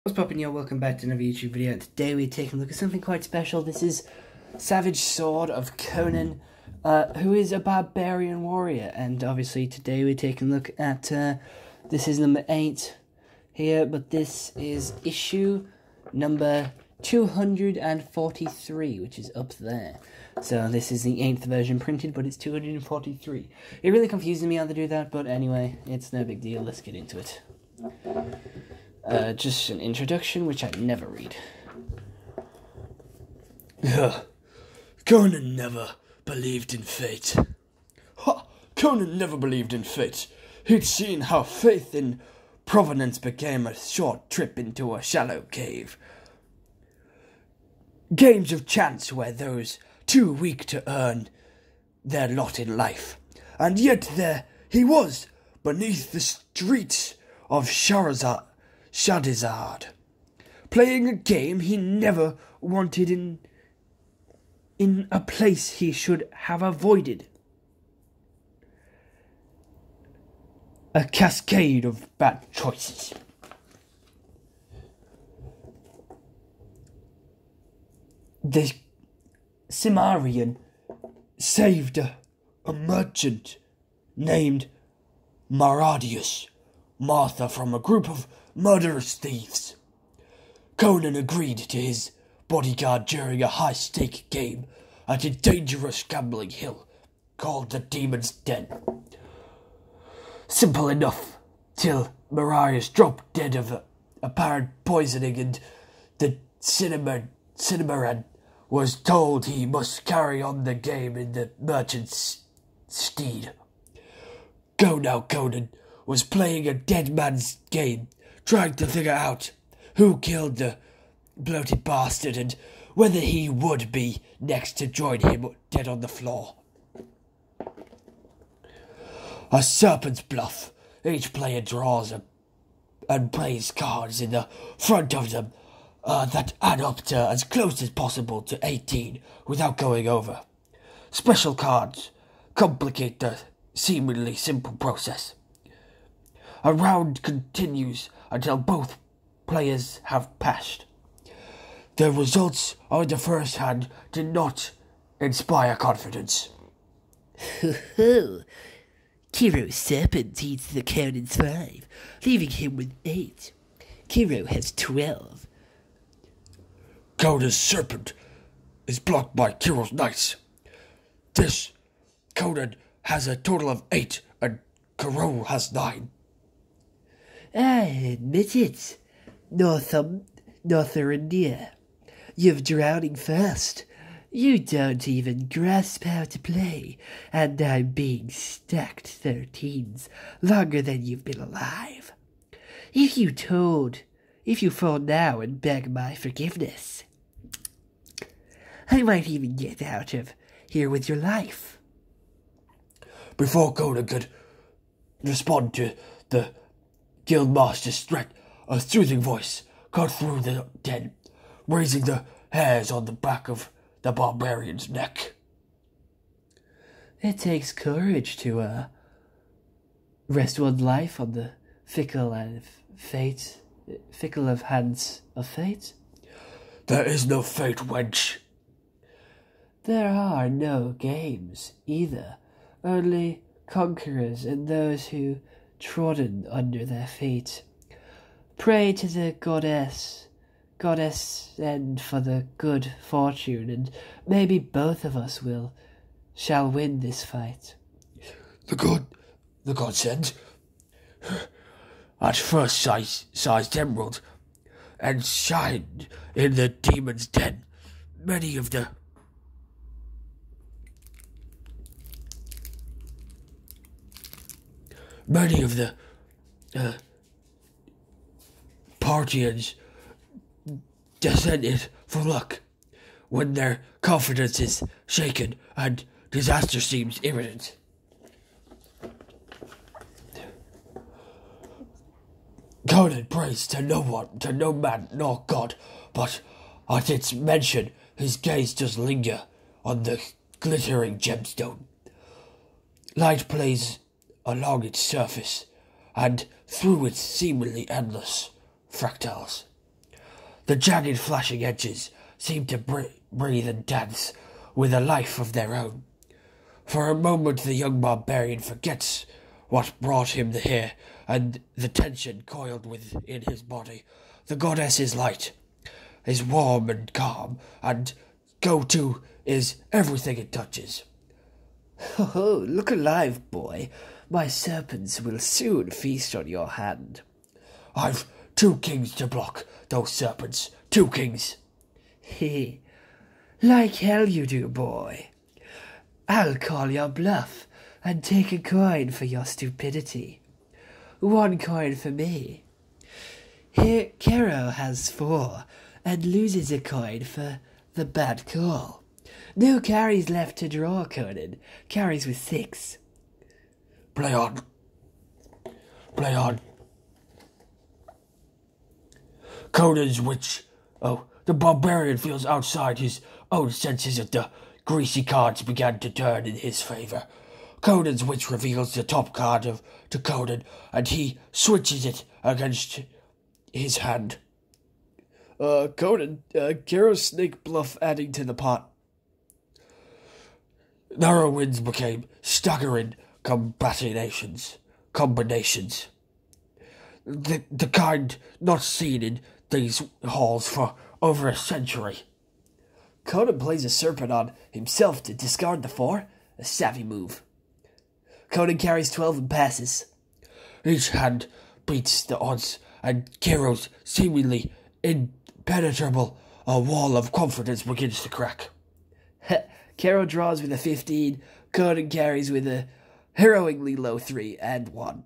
What's poppin', y'all? Welcome back to another YouTube video. Today we're taking a look at something quite special. This is Savage Sword of Conan, who is a barbarian warrior. And obviously today we're taking a look at, this is number 8 here, but this is issue number 243, which is up there. So this is the 8th version printed, but it's 243. It really confuses me how to do that, but anyway, it's no big deal. Let's get into it. Just an introduction, which I never read. Conan never believed in fate. Conan never believed in fate. He'd seen how faith in provenance became a short trip into a shallow cave. Games of chance were those too weak to earn their lot in life. And yet there he was, beneath the streets of Shadizard, playing a game he never wanted in a place he should have avoided. A cascade of bad choices. The Cimmerian saved a merchant named Maradius Martha from a group of murderous thieves. Conan agreed to his bodyguard during a high-stake game at a dangerous gambling hill called the Demon's Den. Simple enough, till Marius dropped dead of apparent poisoning and the Cinnamon was told he must carry on the game in the merchant's stead. Go now, Conan was playing a dead man's game, trying to figure out who killed the bloated bastard and whether he would be next to join him dead on the floor. A serpent's bluff. Each player draws and plays cards in the front of them that add up to as close as possible to 18 without going over. Special cards complicate the seemingly simple process. A round continues until both players have passed. The results of the first hand did not inspire confidence. Kiro's serpent eats the Conan's 5, leaving him with 8. Kiro has 12. Conan's serpent is blocked by Kiro's knights. This Conan has a total of 8 and Kiro has 9. I admit it, Northurendia. You're drowning fast. You don't even grasp how to play, and I'm being stacked 13s longer than you've been alive. If you fall now and beg my forgiveness, I might even get out of here with your life. Before Conan could respond to the Guildmaster's threat, a soothing voice cut through the den, raising the hairs on the back of the barbarian's neck. It takes courage to, rest one's life on the fickle of hands of fate. There is no fate, wench. There are no games, either. Only conquerors and those who trodden under their feet. Pray to the goddess and for the good fortune, and maybe both of us shall win this fight. The god sent. At first sized emerald, and shined in the demon's den. Many of the Parthians descended for luck when their confidence is shaken and disaster seems imminent. Conan prays to no one, to no man nor god, but at its mention his gaze does linger on the glittering gemstone. Light plays along its surface and through its seemingly endless fractals. The jagged flashing edges seem to breathe and dance with a life of their own. For a moment the young barbarian forgets what brought him here, and the tension coiled within his body. The goddess's light is warm and calm, and go-to is everything it touches. Oh, look alive, boy. My serpents will soon feast on your hand. I've 2 kings to block those serpents. 2 kings. Heh. Like hell you do, boy. I'll call your bluff and take a coin for your stupidity. 1 coin for me. Here, Kero has 4 and loses a coin for the bad call. No carries left to draw, Conan. Carries with 6. Play on. Play on. Conan's witch. Oh, the barbarian feels outside his own senses as the greasy cards began to turn in his favour. Conan's witch reveals the top card to Conan, and he switches it against his hand. Conan, Kero's snake bluff adding to the pot. Narrow winds became staggering combinations. The kind not seen in these halls for over a century. Conan plays a serpent on himself to discard the 4. A savvy move. Conan carries 12 and passes. Each hand beats the odds, and Kero's seemingly impenetrable wall of confidence begins to crack. Kero draws with a 15. Conan carries with a harrowingly low 3 and 1.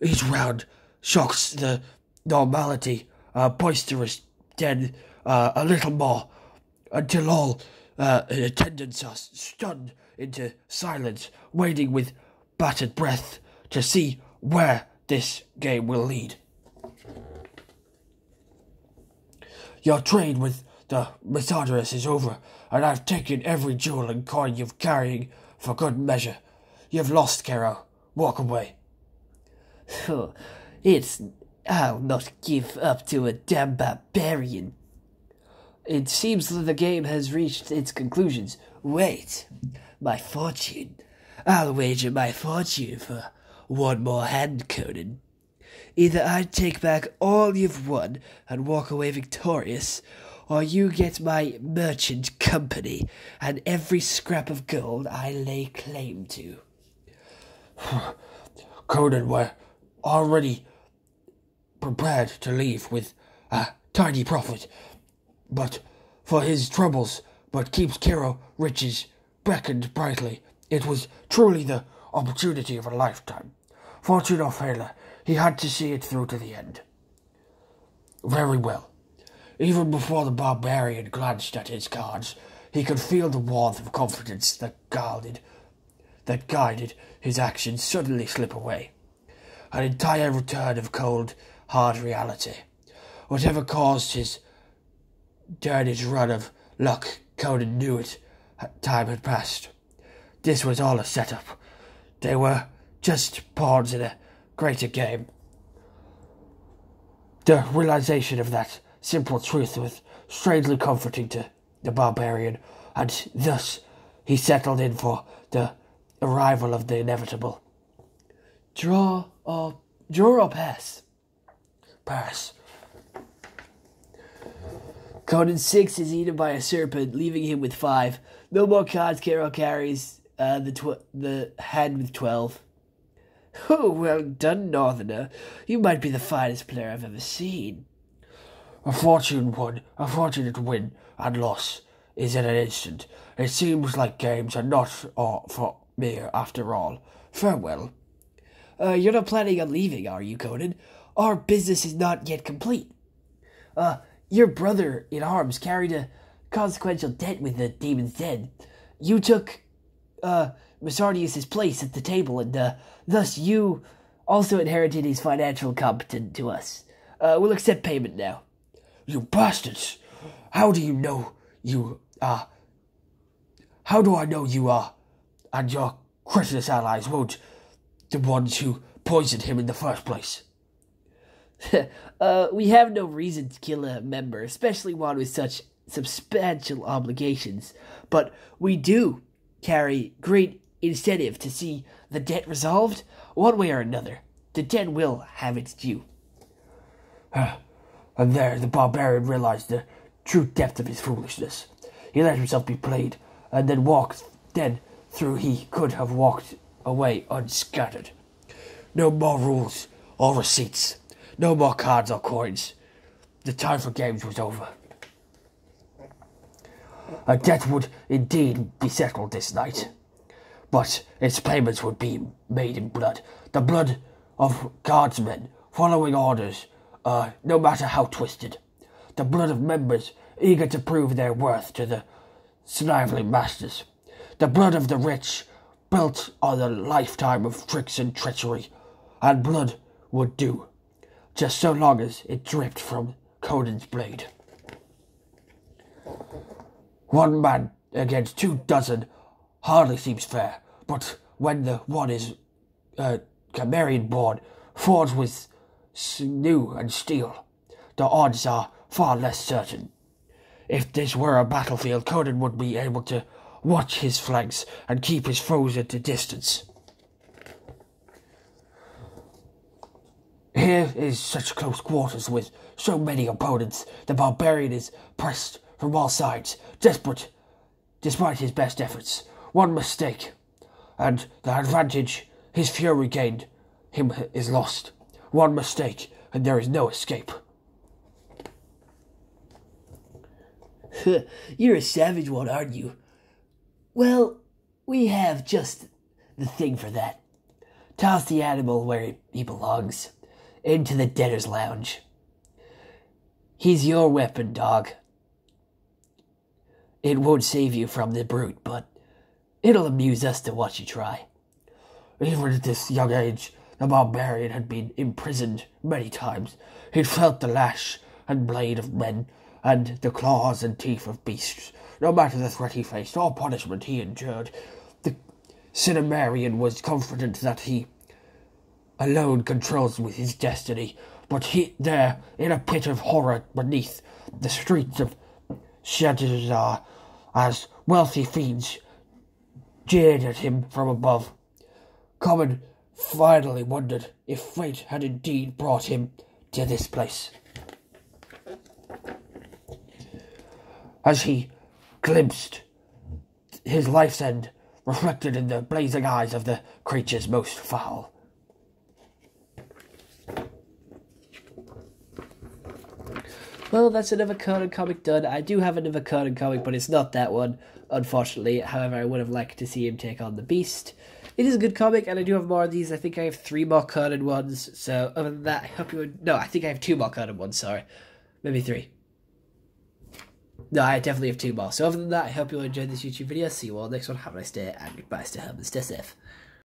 Each round shocks the normality, boisterous, then a little more, until all attendants are stunned into silence, waiting with bated breath to see where this game will lead. Your trade with the Misogynist is over, and I've taken every jewel and coin you've carrying for good measure. You've lost, Kero. Walk away. I'll not give up to a damn barbarian. It seems that the game has reached its conclusions. Wait, my fortune. I'll wager my fortune for 1 more hand, Conan. Either I take back all you've won and walk away victorious, or you get my merchant company and every scrap of gold I lay claim to. Conan were already prepared to leave with a tiny profit, but for his troubles, but keeps Kero riches beckoned brightly. It was truly the opportunity of a lifetime. Fortune or failure, he had to see it through to the end. Very well. Even before the barbarian glanced at his cards, he could feel the warmth of confidence that guided his actions suddenly slip away. An entire return of cold, hard reality. Whatever caused his dirtiest run of luck, Conan knew it. Time had passed. This was all a setup. They were just pawns in a greater game. The realization of that simple truth was strangely comforting to the barbarian, and thus he settled in for the arrival of the inevitable. Draw or pass? Pass. Conan's 6 is eaten by a serpent, leaving him with 5. No more cards. Kero carries the hand with 12. Oh, well done, Northerner. You might be the finest player I've ever seen. A fortunate win and loss is in an instant. It seems like games are not all for me after all. Farewell. You're not planning on leaving, are you, Conan? Our business is not yet complete. Your brother-in-arms carried a consequential debt with the Demon's Den. You took, Mesardius' place at the table, and, thus you also inherited his financial competence to us. We'll accept payment now. You bastards! How do you know you are? How do I know you are? And your Cretinous allies won't the ones who poisoned him in the first place? We have no reason to kill a member, especially one with such substantial obligations, but we do carry great incentive to see the debt resolved one way or another. The debt will have its due. And there the barbarian realized the true depth of his foolishness. He let himself be played, and then through he could have walked away unscattered. No more rules or receipts, no more cards or coins. The time for games was over. A debt would indeed be settled this night, but its payments would be made in blood, the blood of guardsmen following orders, no matter how twisted, the blood of members eager to prove their worth to the sniveling masters, the blood of the rich built on a lifetime of tricks and treachery, and blood would do, just so long as it dripped from Conan's blade. 1 man against 24 hardly seems fair, but when the one is Cimmerian born, forged with sinew and steel, the odds are far less certain. If this were a battlefield, Conan would be able to watch his flanks and keep his foes at a distance. Here is such close quarters with so many opponents. The barbarian is pressed from all sides, desperate despite his best efforts. One mistake, and the advantage his fury gained him is lost. One mistake, and there is no escape. You're a savage one, aren't you? Well, we have just the thing for that. Toss the animal where he belongs, into the debtor's lounge. He's your weapon, dog. It won't save you from the brute, but it'll amuse us to watch you try. Even at this young age, the barbarian had been imprisoned many times. He'd felt the lash and blade of men, and the claws and teeth of beasts. No matter the threat he faced or punishment he endured, the Cimmerian was confident that he alone controls with his destiny. But there, in a pit of horror beneath the streets of Shadizar, as wealthy fiends jeered at him from above, Conan finally wondered if fate had indeed brought him to this place. As he glimpsed his life's end reflected in the blazing eyes of the creatures most foul. Well, that's another Conan comic done. I do have another Conan comic, but it's not that one, unfortunately. However, I would have liked to see him take on the Beast. It is a good comic, and I do have more of these. I think I have 3 more Conan ones, so other than that, I hope you would... No, I think I have 2 more Conan ones, sorry. Maybe 3. No, I definitely have 2 more. So other than that, I hope you all enjoyed this YouTube video. See you all next one. Have a nice day, and goodbye, stay home and stay safe.